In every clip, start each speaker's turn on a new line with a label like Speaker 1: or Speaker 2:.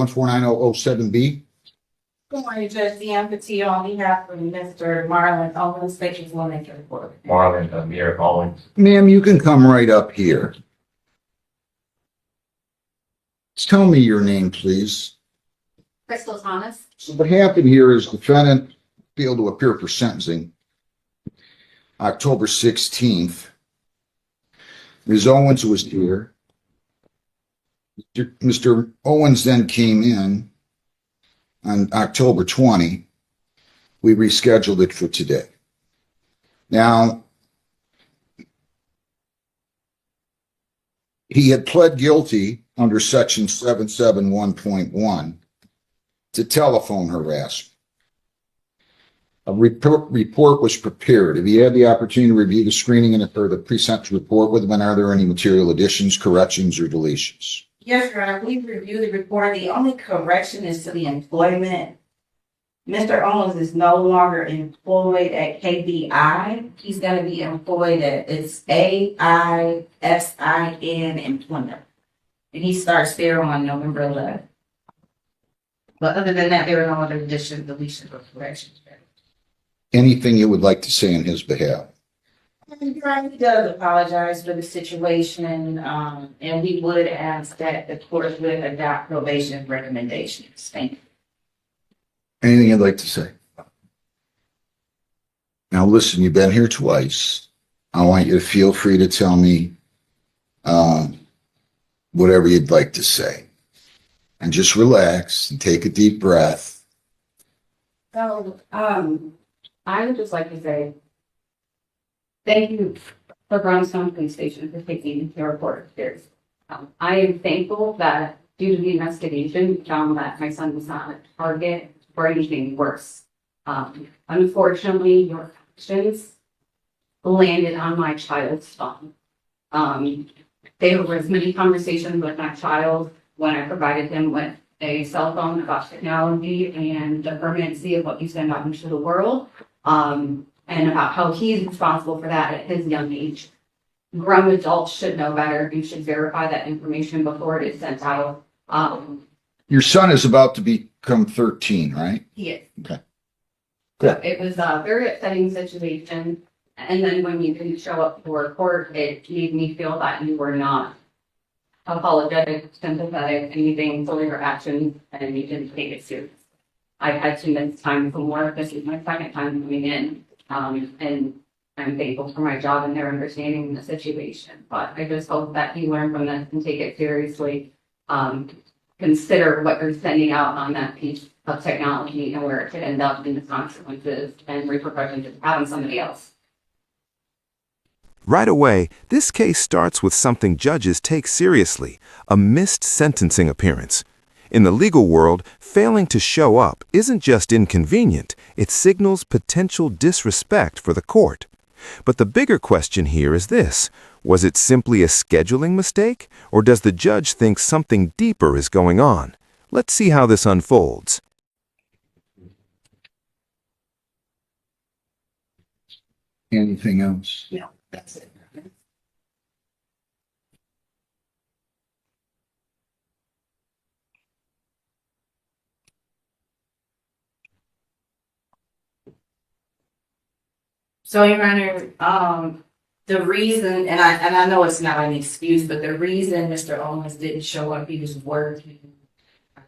Speaker 1: 1490007B.
Speaker 2: Good morning, Judge. The empathy on behalf of Mr. Marlon Owens, Sections 1 and 4.
Speaker 3: Marlon Amir Owens.
Speaker 1: Ma'am, you can come right up here. Tell me your name, please.
Speaker 2: Crystal Thomas.
Speaker 1: So what happened here is defendant failed to appear for sentencing October 16th. Ms. Owens was here. Mr. Owens then came in on October 20. We rescheduled it for today. Now, he had pled guilty under section 771.1 to telephone harassment. A report was prepared. Have you had the opportunity to review the screening and or the pre-sentence report with him? And are there any material additions, corrections, or deletions?
Speaker 2: Yes, Your Honor. We've reviewed the report. The only correction is to the employment. Mr. Owens is no longer employed at KBI. He's going to be employed at AISIN Employment. And he starts there on November 11th. But other than that, there are no other additions, deletions, or corrections.
Speaker 1: Anything you would like to say on his behalf?
Speaker 2: He does apologize for the situation, and we would ask that the court would adopt probation recommendations. Thank you.
Speaker 1: Anything you'd like to say? Now listen, you've been here twice. I want you to feel free to tell me whatever you'd like to say. And just relax and take a deep breath.
Speaker 4: So, I would just like to say thank you for Brownstone Police Station for taking your report seriously. I am thankful that due to the investigation, we found that my son was not a target for anything worse. Unfortunately, your actions landed on my child's phone. There was many conversations with my child when I provided him with a cell phone about technology and the permanency of what you send out into the world, and about how he's responsible for that at his young age. Grown adults should know better. You should verify that information before it is sent out.
Speaker 1: Your son is about to become 13, right?
Speaker 4: He is.
Speaker 1: Okay.
Speaker 4: So it was a very upsetting situation. And then when you didn't show up for court, it made me feel that you were not apologetic, sympathetic, anything for your actions, and you didn't take it seriously. I've had to miss time from work. This is my second time coming in, and I'm thankful for my job and their understanding the situation. But I just hope that you learn from this and take it seriously. Consider what you're sending out on that piece of technology and where it could end up in the consequences and repercussions of having somebody else.
Speaker 5: Right away, this case starts with something judges take seriously: a missed sentencing appearance. In the legal world, failing to show up isn't just inconvenient, it signals potential disrespect for the court. But the bigger question here is this: was it simply a scheduling mistake, or does the judge think something deeper is going on? Let's see how this unfolds.
Speaker 1: Anything else?
Speaker 2: No, that's it. So, Your Honor, the reason, and I know it's not an excuse, but the reason Mr. Owens didn't show up, he was working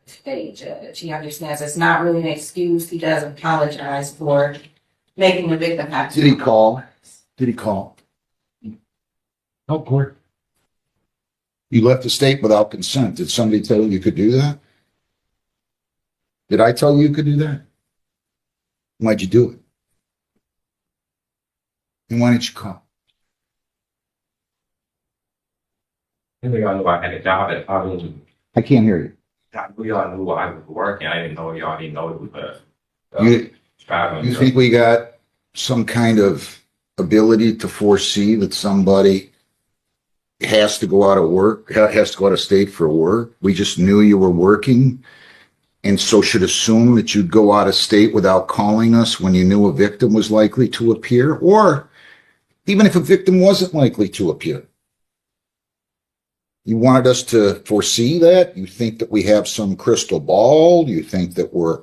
Speaker 2: today, Judge. He understands it's not really an excuse. He does apologize for making the victim have to.
Speaker 1: Did he call? Did he call? No, court. You left the state without consent. Did somebody tell you you could do that? Did I tell you you could do that? Why'd you do it? And why didn't you call?
Speaker 3: I think y'all knew I had a job at
Speaker 1: I can't hear you.
Speaker 3: y'all knew I was working. I didn't know y'all didn't know it was
Speaker 1: You think we got some kind of ability to foresee that somebody has to go out of work, has to go out of state for work? We just knew you were working, and so should assume that you'd go out of state without calling us when you knew a victim was likely to appear, or even if a victim wasn't likely to appear. You wanted us to foresee that? You think that we have some crystal ball? Do you think that we're...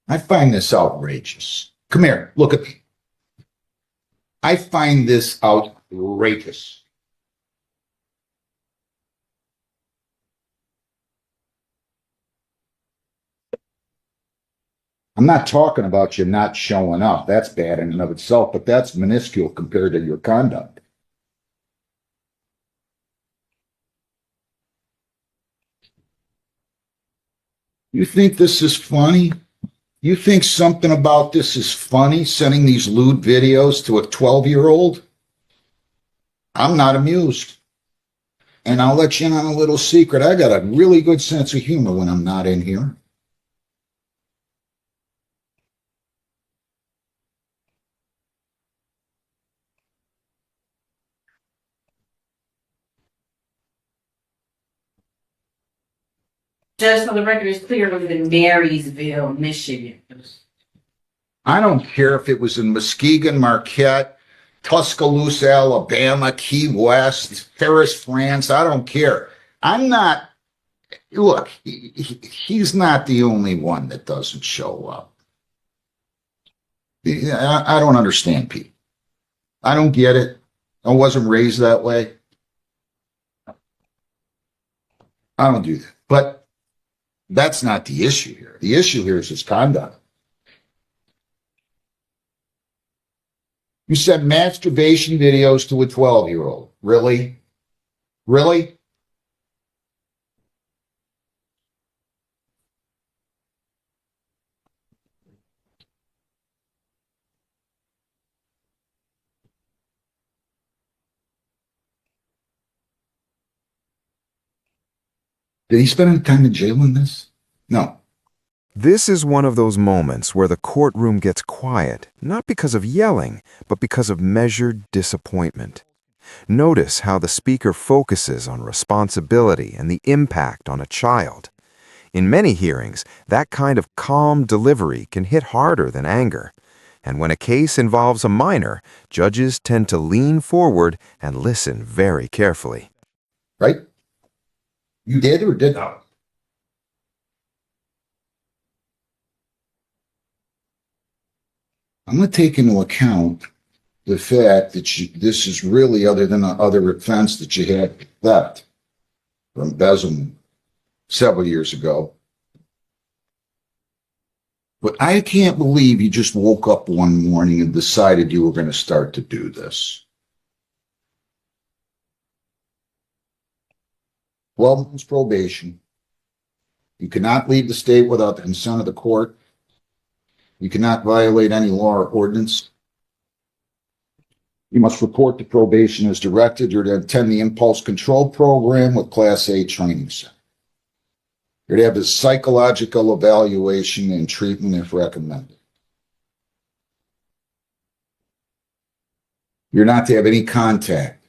Speaker 1: I find this outrageous. Come here, look at me. I find this outrageous. I'm not talking about you not showing up. That's bad in and of itself, but that's minuscule compared to your conduct. You think this is funny? You think something about this is funny, sending these lewd videos to a 12-year-old? I'm not amused. And I'll let you in on a little secret. I got a really good sense of humor when I'm not in here.
Speaker 2: Just so the record is clear, it was in Marysville, Michigan.
Speaker 1: I don't care if it was in Muskegon, Marquette, Tuscaloosa, Alabama, Key West, Paris, France. I don't care. I'm not, look, he's not the only one that doesn't show up. I don't understand people. I don't get it. I wasn't raised that way. I don't do that. But that's not the issue here. The issue here is his conduct. You sent masturbation videos to a 12-year-old. Really? Really? Did he spend any time in jail in this? No.
Speaker 5: This is one of those moments where the courtroom gets quiet, not because of yelling, but because of measured disappointment. Notice how the speaker focuses on responsibility and the impact on a child. In many hearings, that kind of calm delivery can hit harder than anger. And when a case involves a minor, judges tend to lean forward and listen very carefully.
Speaker 1: Right? You did or did not?
Speaker 3: No.
Speaker 1: I'm going to take into account the fact that this is really, other than the other offense that you had, theft or embezzlement several years ago. But I can't believe you just woke up one morning and decided you were going to start to do this. 12 months probation. You cannot leave the state without the consent of the court. You cannot violate any law or ordinance. You must report to probation as directed. You're to attend the impulse control program with Class A training center. You're to have a psychological evaluation and treatment if recommended. You're not to have any contact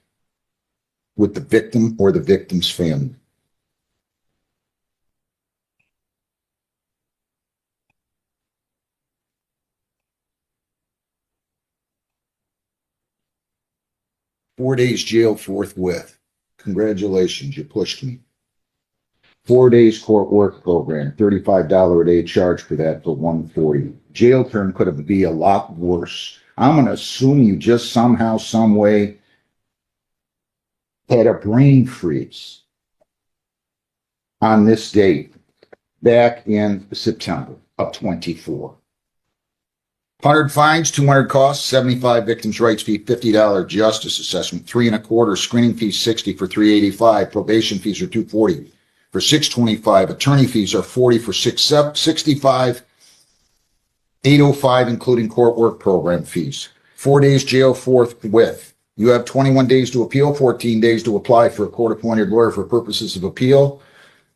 Speaker 1: with the victim or the victim's family. Four days jail forthwith. Congratulations, you pushed me. 4 days court work program, $35 a day charge for that for $140. Jail term could have been a lot worse. I'm going to assume you just somehow, some way had a brain freeze on this date back in September of 24. 100 fines, 200 costs, 75 victims' rights fee, $50 justice assessment, 3 1/4 screening fees, 60 for 385, probation fees are 240 for 625, attorney fees are 40 for 665, 805 including court work program fees. 4 days jail forthwith. You have 21 days to appeal, 14 days to apply for a court-appointed lawyer for purposes of appeal.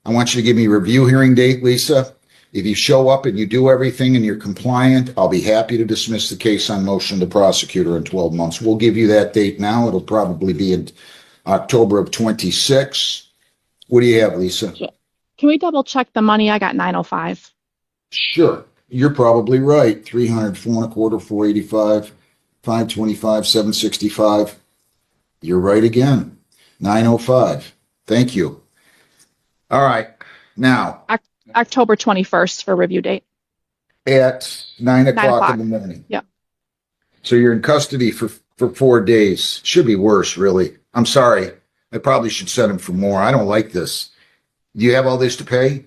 Speaker 1: I want you to give me a review hearing date, Lisa. If you show up and you do everything and you're compliant, I'll be happy to dismiss the case on motion to prosecutor in 12 months. We'll give you that date now. It'll probably be in October of 26. What do you have, Lisa?
Speaker 6: Can we double check the money? I got 905.
Speaker 1: Sure. You're probably right. 300, 4.25, 485, 525, 765. You're right again. 905. Thank you. All right. Now,
Speaker 6: October 21st for review date.
Speaker 1: at 9 o'clock
Speaker 6: o'clock.
Speaker 1: in the morning.
Speaker 6: Yep.
Speaker 1: So you're in custody for 4 days. Should be worse, really. I'm sorry. I probably should send him for more. I don't like this. Do you have all this to pay?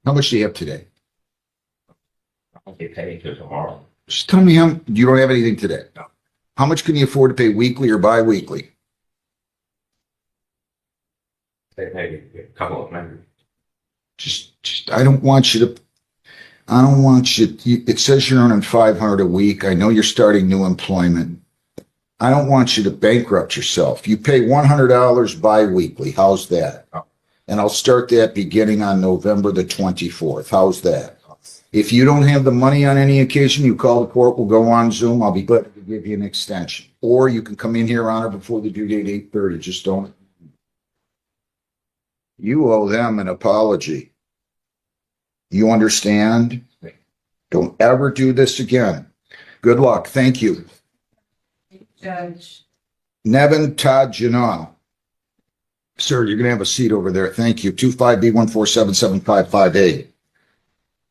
Speaker 1: How much do you have today?
Speaker 3: I'll get paid till tomorrow.
Speaker 1: Just tell me how, you don't have anything today.
Speaker 3: No.
Speaker 1: How much can you afford to pay weekly or bi-weekly?
Speaker 3: They pay a couple of hundred.
Speaker 1: Just, I don't want you, it says you're earning 500 a week. I know you're starting new employment. I don't want you to bankrupt yourself. You pay $100 bi-weekly. How's that? And I'll start that beginning on November the 24th. How's that? If you don't have the money on any occasion, you call the court, we'll go on Zoom. I'll be glad to give you an extension. Or you can come in here on or before the due date, 8:30. Just don't. You owe them an apology. You understand? Don't ever do this again. Good luck. Thank you.
Speaker 2: Judge.
Speaker 1: Nevin Todd Janal. Sir, you're going to have a seat over there. Thank you. 25B1477558.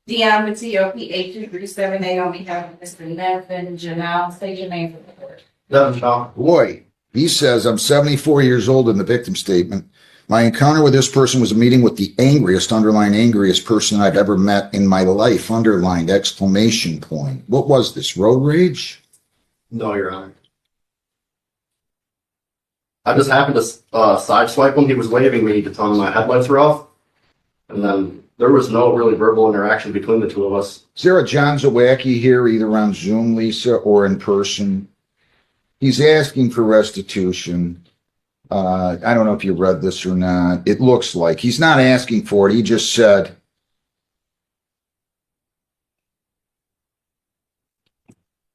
Speaker 2: Dion Mateo, PA237A on behalf of Mr. Nevin Janelle. State your name for the court.
Speaker 1: Boy, he says, I'm 74 years old in the victim statement. My encounter with this person was a meeting with the angriest, underlined angriest person I've ever met in my life, underlined exclamation point. What was this, road rage?
Speaker 7: No, Your Honor. I just happened to sideswipe him. He was waving me to tell me my headlights were off. And then there was no really verbal interaction between the two of us.
Speaker 1: Is there a John Zawacki here, either on Zoom, Lisa, or in person? He's asking for restitution. I don't know if you read this or not. It looks like he's not asking for it. He just said,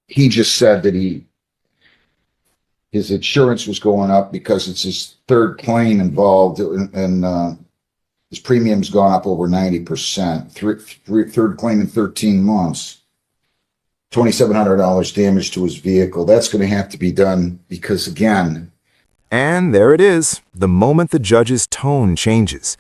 Speaker 1: that his insurance was going up because it's his third claim involved, and his premium's gone up over 90%. Third claim in 13 months. $2,700 damage to his vehicle. That's going to have to be done because, again.
Speaker 5: And there it is, the moment the judge's tone changes.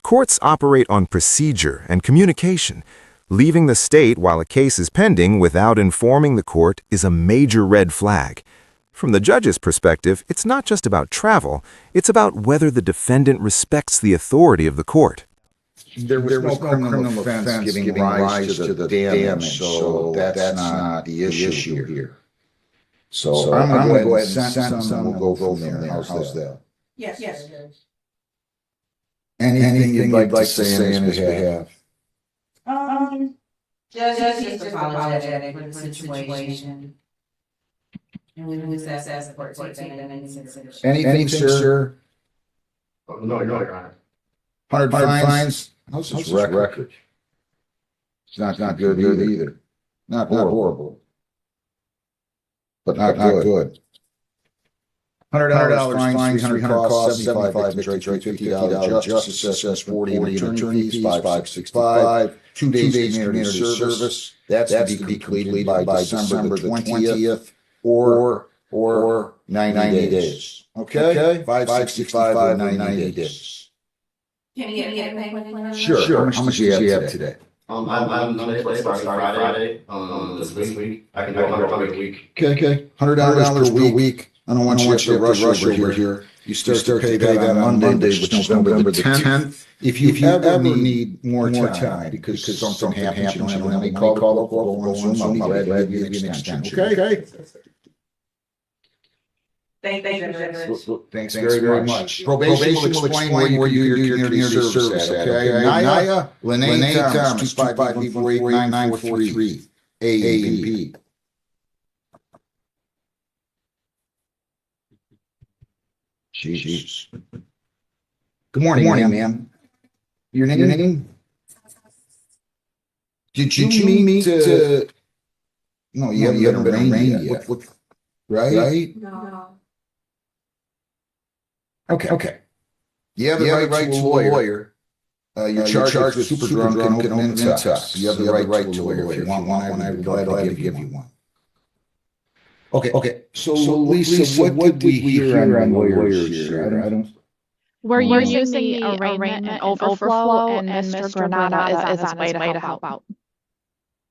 Speaker 5: Courts operate on procedure and communication. Leaving the state while a case is pending without informing the court is a major red flag. From the judge's perspective, it's not just about travel, it's about whether the defendant respects the authority of the court.
Speaker 1: There was no criminal offense giving rise to the damage, so that's not the issue here. So I'm going to go ahead and sentence him, and we'll go from there. How's that?
Speaker 2: Yes.
Speaker 1: Anything you'd like to say on his behalf?
Speaker 2: Judge, just apologetic for the situation. And we will assess the court taking it into consideration.
Speaker 1: Anything, sir?
Speaker 7: No, Your Honor.
Speaker 1: 100 fines? How's his record? It's not good either. Not horrible. But not good. $100 fines, 300 costs, 75 $50 justice assessment, 40 attorney fees, 565, 2 days community service. That's to be completed by December the 20th or 90 days. Okay? 565 or 90 days.
Speaker 2: Can you get me a payment?
Speaker 1: Sure. How much do you have today?
Speaker 7: I'm today starting Friday. This week. I can do $100 a week.
Speaker 1: Okay. $100 per week. I don't want you to rush over here. You start to pay that on Monday, which is November the 10th. If you ever need more time, because something happens, you don't have any call the court, go on Zoom, I'll be glad to give you an extension. Okay?
Speaker 2: Thank you, Judge.
Speaker 1: Thanks very much. Probation will explain where you do your community service at, okay? Naya, Lene Thomas, 251489943, A and B. Jesus. Good morning, ma'am. Your name? Did you mean to? No, you haven't been arraigned yet. Right?
Speaker 2: No.
Speaker 1: Okay. You have the right to a lawyer. You're charged with super drunk and open intox. You have the right to a lawyer. If you want one, I would be glad to give you one. Okay. So Lisa, what did we hear on the lawyers here? I don't.
Speaker 6: We're using the arraignment and overflow, and Mr. Granada is on his way to help out.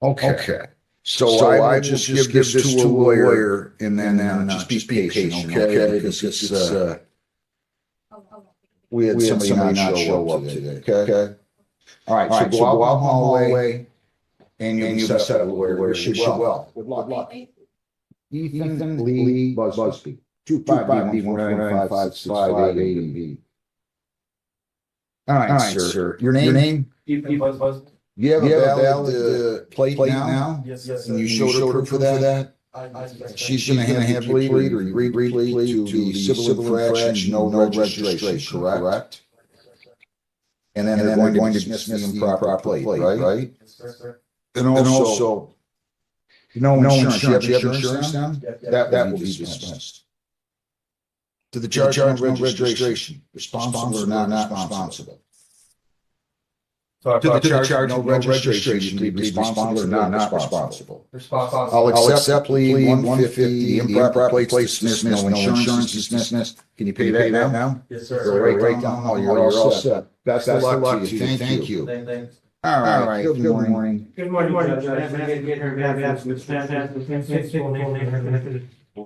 Speaker 1: Okay. So I will just give this to a lawyer and then just be patient, okay? Because it's, we had somebody not show up today, okay? All right, so go out the hallway and you'll be set up with a lawyer. Wish you well. Good luck. Ethan Lee Busby, 255B149556580B. All right, sir. Your name? You have a valid plate now?
Speaker 8: Yes.
Speaker 1: And you showed her proof of that? She's gonna have you plead or you plead to the civil infraction, no registration, correct? And then they're going to dismiss the improper plate, right? And also, no insurance. You have insurance now? That will be dismissed. To the charge of no registration, responsible or not responsible? To the charge of no registration, be responsible or not responsible? I'll accept plea 150, improper plates dismissed, no insurance dismissed. Can you pay that now?
Speaker 8: Yes, sir.
Speaker 1: Right down. Oh, you're all set. Best of luck to you. Thank you.
Speaker 8: Thanks.
Speaker 1: All right. Good morning.
Speaker 8: Good morning, Judge.
Speaker 1: All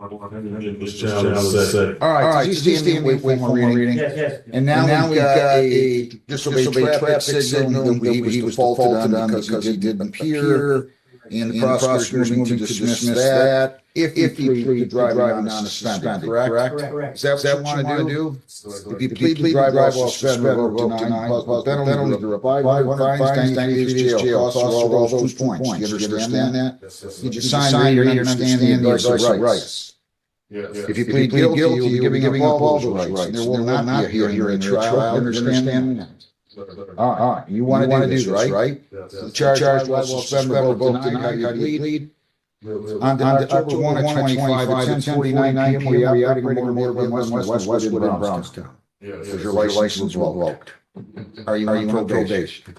Speaker 1: right. Did you stand wait for more reading?
Speaker 8: Yes.
Speaker 1: And now we've got a disobeyed traffic signal that he was defaulted on because he didn't appear. And the prosecutor is moving to dismiss that if he pleads to driving on suspended, correct? Is that what you want to do? If you plead to drive while suspended, revoke denied, penalties are applied, fines, 90 days jail, costs are all those points. You understand that? You just sign here and understand the advice of rights. If you plead guilty, you'll be giving up all those rights. There will not be a hearing, trial. You understand that? All right. You want to do this, right? The charge while suspended, revoke denied, how do you plead? On October 1 of 25 at 10:49 p.m. we operating on more than Westwood in Brownstown. Because your license was revoked. Are you on probation?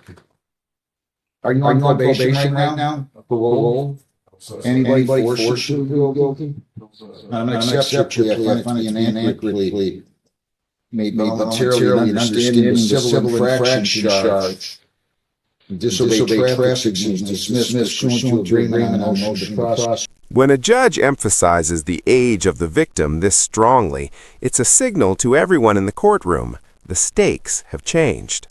Speaker 1: Are you on probation right now? Parole? Anybody forced you to go guilty? I'm going to accept your plea. I find an inadequate plea. Made materially and understanding the civil infraction charge. Disobeyed traffic signals dismissed pursuant to agreement on a motion to prosecute.
Speaker 5: When a judge emphasizes the age of the victim this strongly, it's a signal to everyone in the courtroom. The stakes have changed.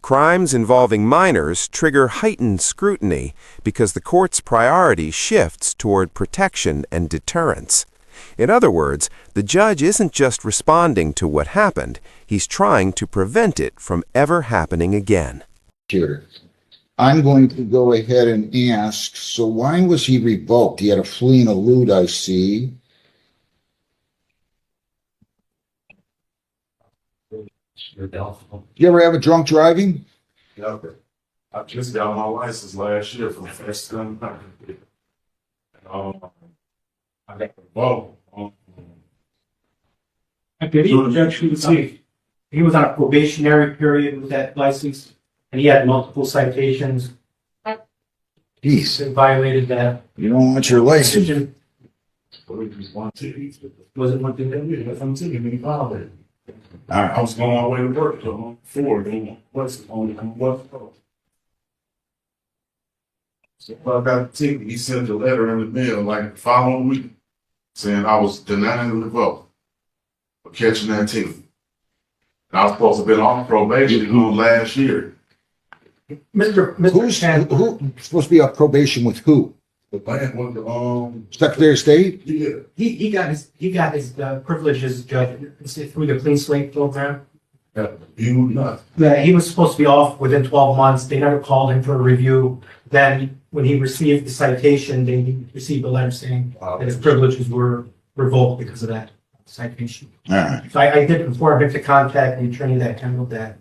Speaker 5: Crimes involving minors trigger heightened scrutiny because the court's priority shifts toward protection and deterrence. In other words, the judge isn't just responding to what happened, he's trying to prevent it from ever happening again.
Speaker 1: I'm going to go ahead and ask, so why was he revoked? He had a flee and elude, I see. You ever have a drunk driving?
Speaker 9: Yeah, I just got my license last year for the first time. I got the vote.
Speaker 8: He was on a probationary period with that license, and he had multiple citations.
Speaker 1: Jeez,
Speaker 8: And violated that.
Speaker 1: you don't want your license.
Speaker 9: Was one ticket.
Speaker 8: Wasn't one thing that we
Speaker 9: If I'm taking me violated.
Speaker 1: All
Speaker 9: I
Speaker 1: right.
Speaker 9: was going all the way to work to four, going west on West Coast. So I got a ticket, he sent a letter in the mail like the following week saying I was denying the vote for catching that ticket. I was supposed to have been on probation last year.
Speaker 1: Who's supposed to be on probation with who?
Speaker 9: The bank went to,
Speaker 1: Secretary of State?
Speaker 9: yeah.
Speaker 8: He got his privileges, Judge, through the Clean Slate program.
Speaker 9: He would not.
Speaker 8: That he was supposed to be off within 12 months. They never called him for a review. Then when he received the citation, they received a letter saying that his privileges were revoked because of that citation.
Speaker 1: All right.
Speaker 8: So I did inform him to contact the attorney that handled that,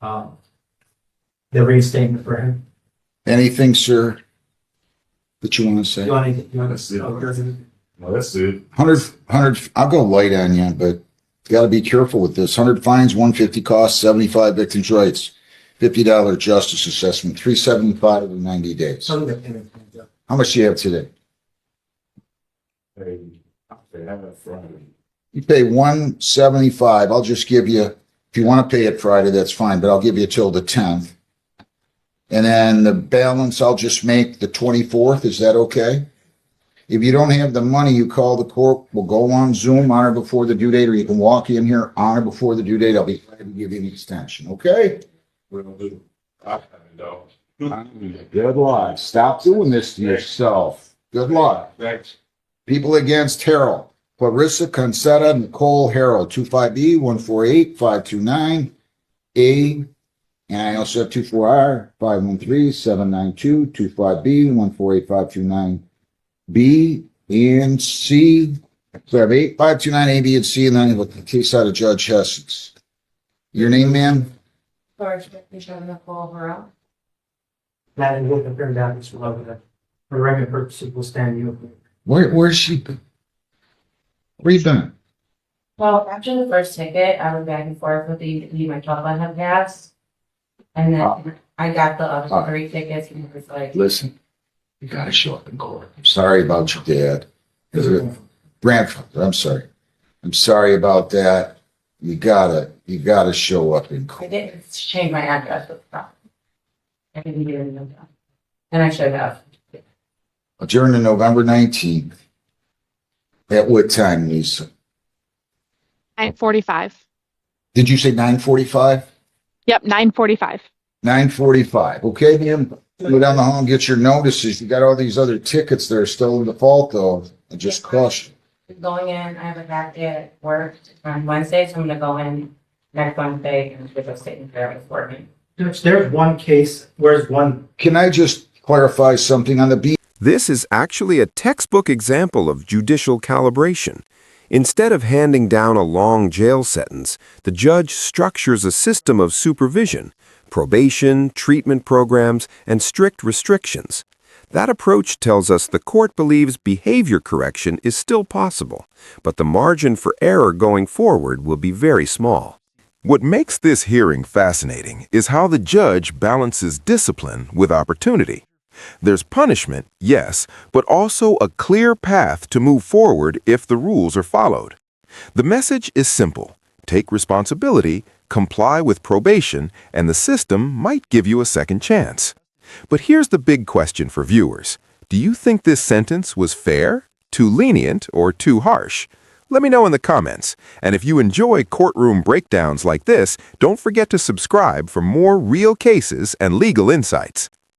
Speaker 8: the reinstatement for him.
Speaker 1: Anything, sir, that you want to say?
Speaker 8: You want to,
Speaker 9: That's it. No, that's it.
Speaker 1: 100, I'll go light on you, but got to be careful with this. 100 fines, 150 costs, 75 victims' rights, $50 justice assessment, 375 in 90 days.
Speaker 8: something that can,
Speaker 1: How much do you have today?
Speaker 9: Hey, they have that Friday.
Speaker 1: You pay 175. I'll just give you, if you want to pay it Friday, that's fine, but I'll give you till the 10th. And then the balance, I'll just make the 24th. Is that okay? If you don't have the money, you call the court. We'll go on Zoom, honor before the due date, or you can walk in here, honor before the due date. I'll be glad to give you an extension, okay?
Speaker 9: We're gonna do. I have it, though.
Speaker 1: Good luck. Stop doing this to yourself. Good luck.
Speaker 9: Thanks.
Speaker 1: People against Harold. Clarissa Concetta Nicole Harold, 25B 148-529 A. And I also have 24R 513-792 25B 148-529 B and C. So I have 529 A, B, and C, and then I have a case out of Judge Hess's. Your name, ma'am?
Speaker 2: That
Speaker 8: that will compare that as well with that. For record purposes, we'll stand you.
Speaker 1: Where's she? Where you been?
Speaker 2: Well, after the first ticket, I went back and forth with my 12 I have passed. And then I got the other 3 tickets and it was like,
Speaker 1: Listen, you gotta show up in court. I'm sorry about your dad. Grandfather, I'm sorry. I'm sorry about that. You gotta show up in
Speaker 2: I
Speaker 1: court.
Speaker 2: didn't change my address with the problem. I didn't get it done. And I should have.
Speaker 1: During the November 19th, at what time, Lisa?
Speaker 6: 9:45.
Speaker 1: Did you say 9:45?
Speaker 6: Yep, 9:45.
Speaker 1: 9:45. Okay, ma'am. Go down the hall and get your notices. You got all these other tickets that are still in default, though. I just caution.
Speaker 2: Going in, I have a back day at work on Wednesday, so I'm gonna go in next Wednesday and get those taken care of for me.
Speaker 8: There's one case, where's one,
Speaker 1: Can I just clarify something on the B?
Speaker 5: This is actually a textbook example of judicial calibration. Instead of handing down a long jail sentence, the judge structures a system of supervision, probation, treatment programs, and strict restrictions. That approach tells us the court believes behavior correction is still possible, but the margin for error going forward will be very small. What makes this hearing fascinating is how the judge balances discipline with opportunity. There's punishment, yes, but also a clear path to move forward if the rules are followed. The message is simple. Take responsibility, comply with probation, and the system might give you a second chance. But here's the big question for viewers. Do you think this sentence was fair, too lenient, or too harsh? Let me know in the comments. And if you enjoy courtroom breakdowns like this, don't forget to subscribe for more real cases and legal insights.